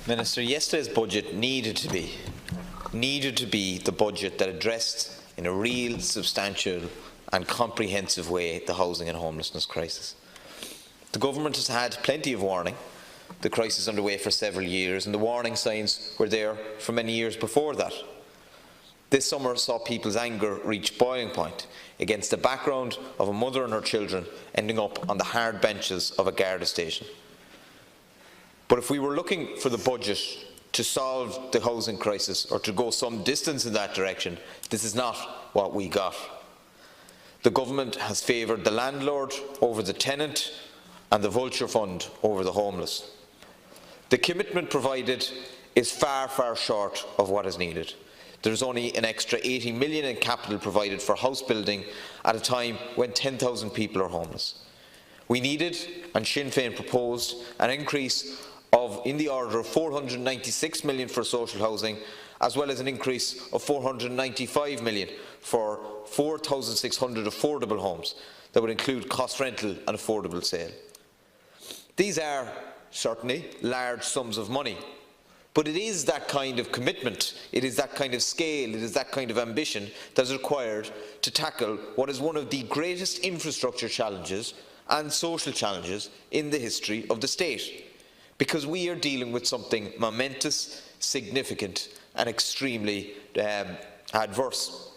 Minister, yesterday's budget needed to be the budget that addressed in a real, substantial and comprehensive way the housing and homelessness crisis. The government has had plenty of warning. The crisis is underway for several years, and the warning signs were there for many years before that. This summer saw people's anger reach boiling point against the background of a mother and her children ending up on the hard benches of a Garda station. But if we were looking for the budget to solve the housing crisis or to go some distance in that direction, this is not what we got. The government has favoured the landlord over the tenant and the vulture fund over the homeless. The commitment provided is far, far short of what is needed. There is only an extra 80 million in capital provided for house building at a time when 10,000 people are homeless. We needed, and Sinn Féin proposed, an increase of in the order of 496 million for social housing, as well as an increase of 495 million for 4,600 affordable homes that would include cost rental and affordable sale. These are certainly large sums of money, but it is that kind of commitment, it is that kind of scale, it is that kind of ambition that is required to tackle what is one of the greatest infrastructure challenges and social challenges in the history of the state. Because we are dealing with something momentous, significant and extremely adverse.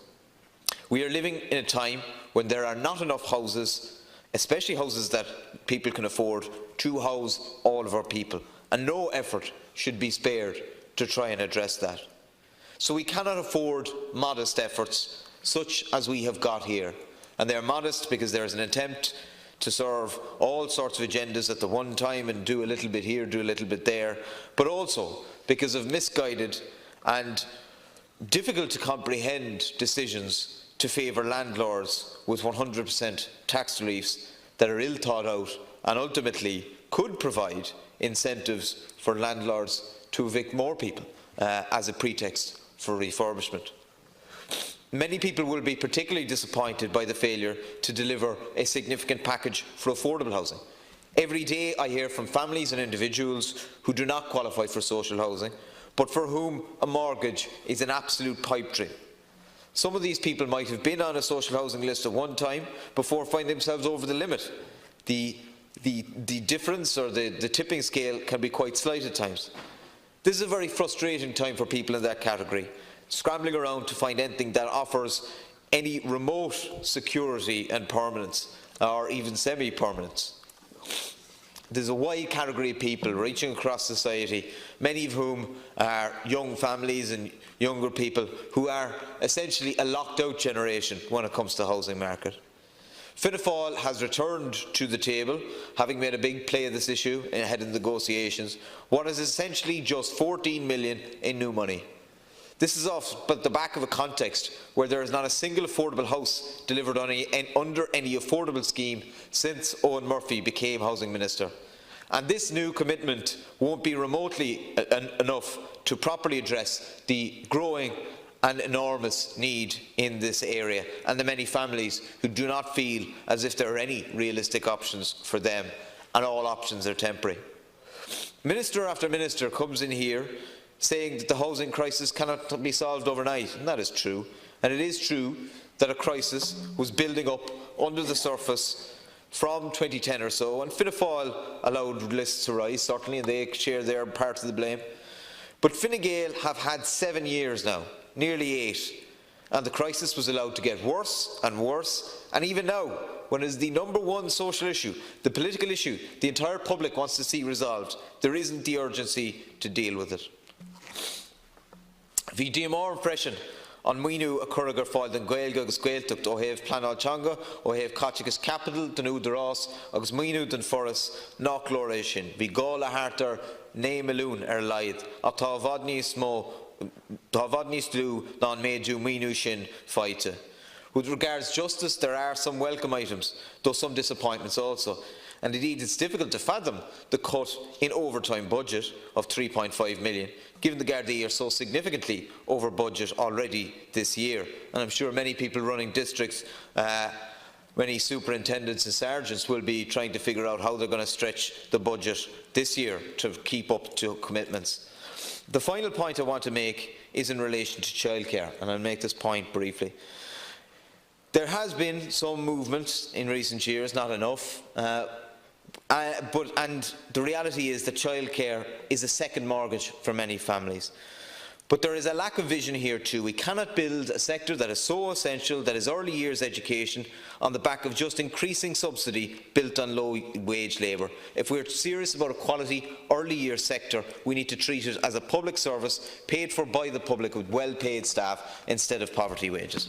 We are living in a time when there are not enough houses, especially houses that people can afford, to house all of our people, and no effort should be spared to try and address that. So we cannot afford modest efforts such as we have got here, and they are modest because there is an attempt to serve all sorts of agendas at the one time and do a little bit here, do a little bit there, but also because of misguided and difficult to comprehend decisions to favour landlords with 100% tax reliefs that are ill thought out and ultimately could provide incentives for landlords to evict more people as a pretext for refurbishment. Many people will be particularly disappointed by the failure to deliver a significant package for affordable housing. Every day I hear from families and individuals who do not qualify for social housing, but for whom a mortgage is an absolute pipe dream. Some of these people might have been on a social housing list at one time before finding themselves over the limit. The difference or the tipping scale can be quite slight at times. This is a very frustrating time for people in that category, scrambling around to find anything that offers any remote security and permanence, or even semi-permanence. There's a wide category of people reaching across society, many of whom are young families and younger people who are essentially a locked-out generation when it comes to the housing market. Fianna Fáil has returned to the table, having made a big play of this issue ahead of the negotiations, what is essentially just 14 million in new money. This is off but the back of a context where there is not a single affordable house delivered under any affordable scheme since Owen Murphy became Housing Minister. And this new commitment won't be remotely enough to properly address the growing and enormous need in this area and the many families who do not feel as if there are any realistic options for them, and all options are temporary. Minister after minister comes in here saying that the housing crisis cannot be solved overnight, and that is true. And it is true that a crisis was building up under the surface from 2010 or so, and Fianna Fáil allowed lists to rise, certainly, and they share their part of the blame. But Fine Gael have had 7 years now, nearly 8, and the crisis was allowed to get worse and worse, and even now, when it is the #1 social issue, the political issue the entire public wants to see resolved, there isn't the urgency to deal with it. Bhí díomór impression an muoinú a chur gur fáil den Gaeilge agus Gaeltacht ó thaobh pleanáilteanga, ó thaobh Caiteachas Capital den úd rás agus muoinú den foras nach glór é sin. Bhí gá le háartar 9 milliún ar leid, ach tá bhfad níos lú ná an méadú muoinú sin fáite. With regards to justice, there are some welcome items, though some disappointments also. And indeed, it's difficult to fathom the cut in overtime budget of 3.5 million, given the Gardaí are so significantly over budget already this year. And I'm sure many people running districts many superintendents and sergeants will be trying to figure out how they're going to stretch the budget this year to keep up to commitments. The final point I want to make is in relation to childcare, and I'll make this point briefly. There has been some movement in recent years, not enough, and the reality is that childcare is a second mortgage for many families. But there is a lack of vision here too. We cannot build a sector that is so essential, that is early years education, on the back of just increasing subsidy built on low wage labour. If we're serious about a quality early years sector, we need to treat it as a public service paid for by the public with well paid staff instead of poverty wages.